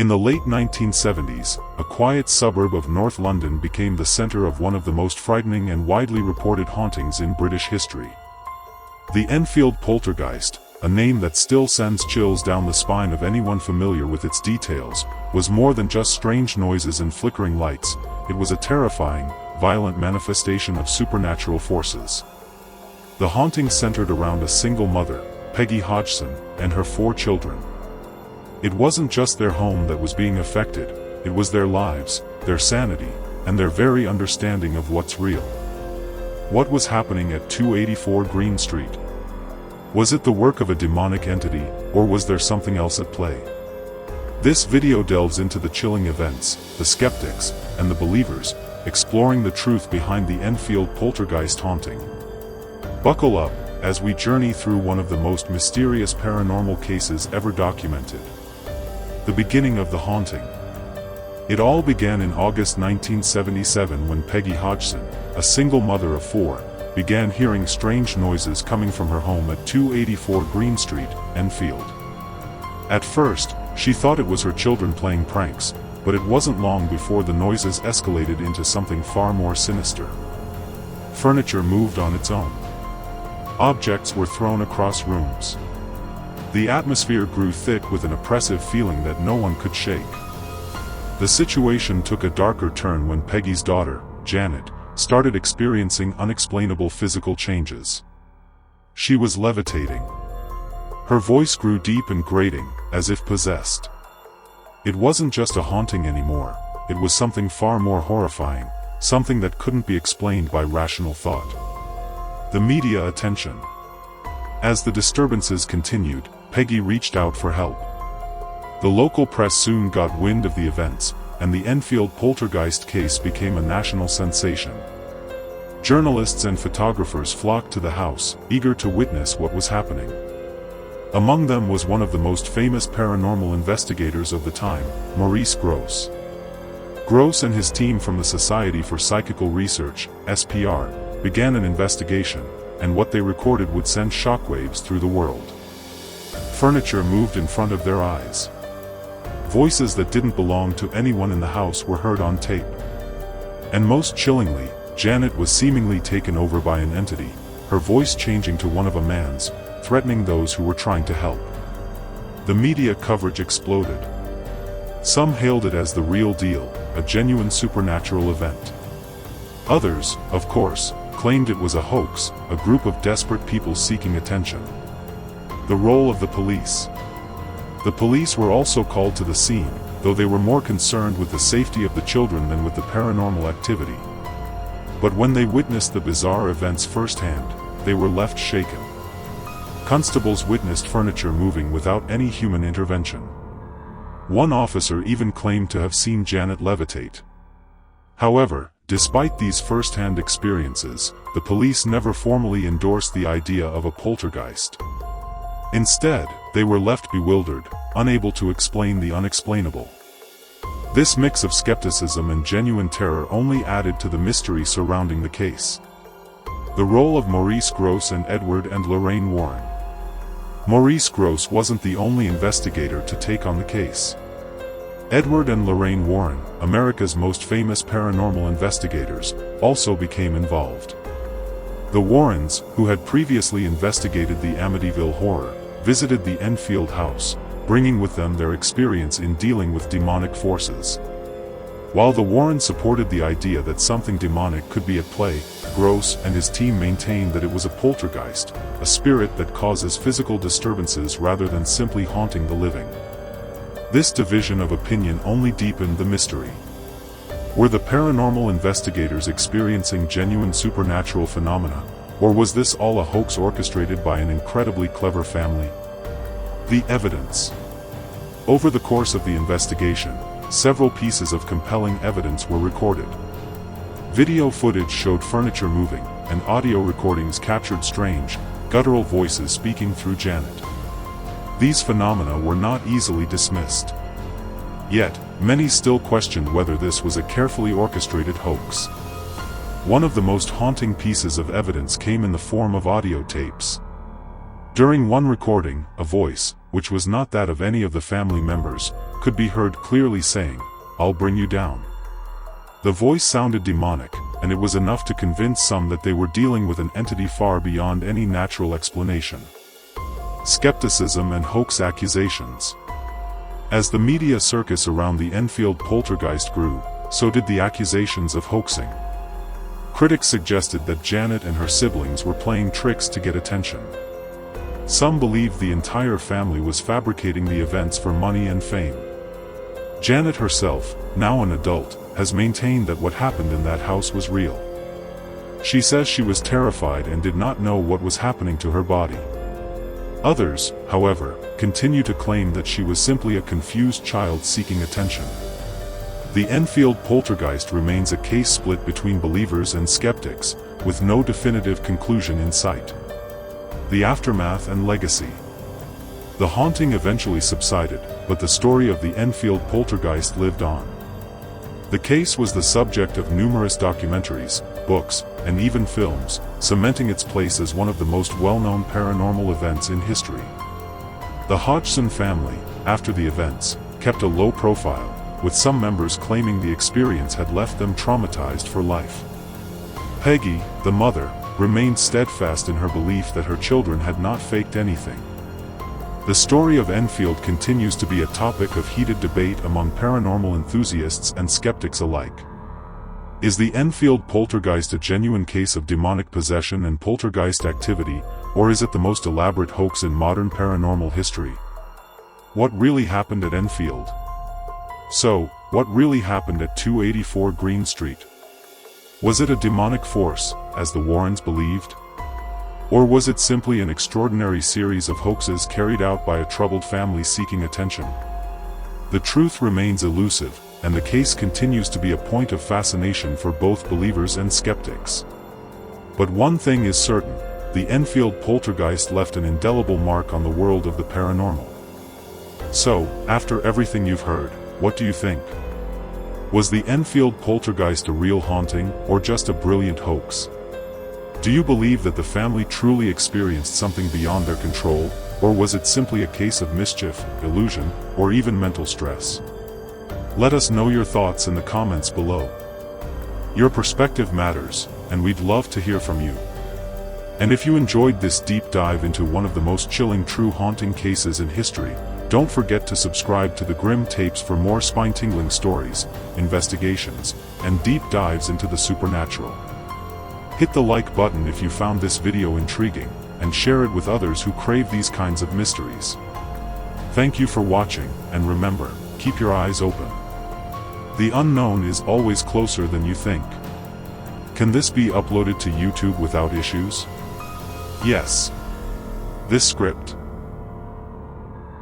In the late 1970s, a quiet suburb of North London became the center of one of the most frightening and widely reported hauntings in British history. The Enfield Poltergeist, a name that still sends chills down the spine of anyone familiar with its details, was more than just strange noises and flickering lights. It was a terrifying, violent manifestation of supernatural forces. The haunting centered around a single mother, Peggy Hodgson, and her 4 children. It wasn't just their home that was being affected, it was their lives, their sanity, and their very understanding of what's real. What was happening at 284 Green Street? Was it the work of a demonic entity, or was there something else at play? This video delves into the chilling events, the skeptics, and the believers, exploring the truth behind the Enfield Poltergeist haunting. Buckle up, as we journey through one of the most mysterious paranormal cases ever documented. The beginning of the haunting. It all began in August 1977 when Peggy Hodgson, a single mother of 4, began hearing strange noises coming from her home at 284 Green Street, Enfield. At first, she thought it was her children playing pranks, but it wasn't long before the noises escalated into something far more sinister. Furniture moved on its own. Objects were thrown across rooms. The atmosphere grew thick with an oppressive feeling that no one could shake. The situation took a darker turn when Peggy's daughter, Janet, started experiencing unexplainable physical changes. She was levitating. Her voice grew deep and grating, as if possessed. It wasn't just a haunting anymore, it was something far more horrifying, something that couldn't be explained by rational thought. The media attention. As the disturbances continued, Peggy reached out for help. The local press soon got wind of the events, and the Enfield Poltergeist case became a national sensation. Journalists and photographers flocked to the house, eager to witness what was happening. Among them was one of the most famous paranormal investigators of the time, Maurice Grosse. Grosse and his team from the Society for Psychical Research, SPR, began an investigation, and what they recorded would send shockwaves through the world. Furniture moved in front of their eyes. Voices that didn't belong to anyone in the house were heard on tape. And most chillingly, Janet was seemingly taken over by an entity, her voice changing to one of a man's, threatening those who were trying to help. The media coverage exploded. Some hailed it as the real deal, a genuine supernatural event. Others, of course, claimed it was a hoax, a group of desperate people seeking attention. The role of the police. The police were also called to the scene, though they were more concerned with the safety of the children than with the paranormal activity. But when they witnessed the bizarre events firsthand, they were left shaken. Constables witnessed furniture moving without any human intervention. One officer even claimed to have seen Janet levitate. However, despite these first-hand experiences, the police never formally endorsed the idea of a poltergeist. Instead, they were left bewildered, unable to explain the unexplainable. This mix of skepticism and genuine terror only added to the mystery surrounding the case. The role of Maurice Grosse and Edward and Lorraine Warren. Maurice Grosse wasn't the only investigator to take on the case. Edward and Lorraine Warren, America's most famous paranormal investigators, also became involved. The Warrens, who had previously investigated the Amityville Horror, visited the Enfield house, bringing with them their experience in dealing with demonic forces. While the Warrens supported the idea that something demonic could be at play, Grosse and his team maintained that it was a poltergeist, a spirit that causes physical disturbances rather than simply haunting the living. This division of opinion only deepened the mystery. Were the paranormal investigators experiencing genuine supernatural phenomena, or was this all a hoax orchestrated by an incredibly clever family? The evidence. Over the course of the investigation, several pieces of compelling evidence were recorded. Video footage showed furniture moving, and audio recordings captured strange, guttural voices speaking through Janet. These phenomena were not easily dismissed. Yet, many still questioned whether this was a carefully orchestrated hoax. One of the most haunting pieces of evidence came in the form of audio tapes. During one recording, a voice, which was not that of any of the family members, could be heard clearly saying, "I'll bring you down." The voice sounded demonic, and it was enough to convince some that they were dealing with an entity far beyond any natural explanation. Skepticism and hoax accusations. As the media circus around the Enfield Poltergeist grew, so did the accusations of hoaxing. Critics suggested that Janet and her siblings were playing tricks to get attention. Some believed the entire family was fabricating the events for money and fame. Janet herself, now an adult, has maintained that what happened in that house was real. She says she was terrified and did not know what was happening to her body. Others, however, continue to claim that she was simply a confused child seeking attention. The Enfield Poltergeist remains a case split between believers and skeptics, with no definitive conclusion in sight. The aftermath and legacy. The haunting eventually subsided, but the story of the Enfield Poltergeist lived on. The case was the subject of numerous documentaries, books, and even films, cementing its place as one of the most well-known paranormal events in history. The Hodgson family, after the events, kept a low profile, with some members claiming the experience had left them traumatized for life. Peggy, the mother, remained steadfast in her belief that her children had not faked anything. The story of Enfield continues to be a topic of heated debate among paranormal enthusiasts and skeptics alike. Is the Enfield Poltergeist a genuine case of demonic possession and poltergeist activity, or is it the most elaborate hoax in modern paranormal history? What really happened at Enfield? So, what really happened at 284 Green Street? Was it a demonic force, as the Warrens believed? Or was it simply an extraordinary series of hoaxes carried out by a troubled family seeking attention? The truth remains elusive, and the case continues to be a point of fascination for both believers and skeptics. But one thing is certain, the Enfield Poltergeist left an indelible mark on the world of the paranormal. So, after everything you've heard, what do you think? Was the Enfield Poltergeist a real haunting, or just a brilliant hoax? Do you believe that the family truly experienced something beyond their control, or was it simply a case of mischief, illusion, or even mental stress? Let us know your thoughts in the comments below. Your perspective matters, and we'd love to hear from you. And if you enjoyed this deep dive into one of the most chilling true haunting cases in history, don't forget to subscribe to the Grim Tapes for more spine-tingling stories, investigations, and deep dives into the supernatural. Hit the like button if you found this video intriguing, and share it with others who crave these kinds of mysteries. Thank you for watching, and remember, keep your eyes open. The unknown is always closer than you think. Can this be uploaded to YouTube without issues? Yes. This script,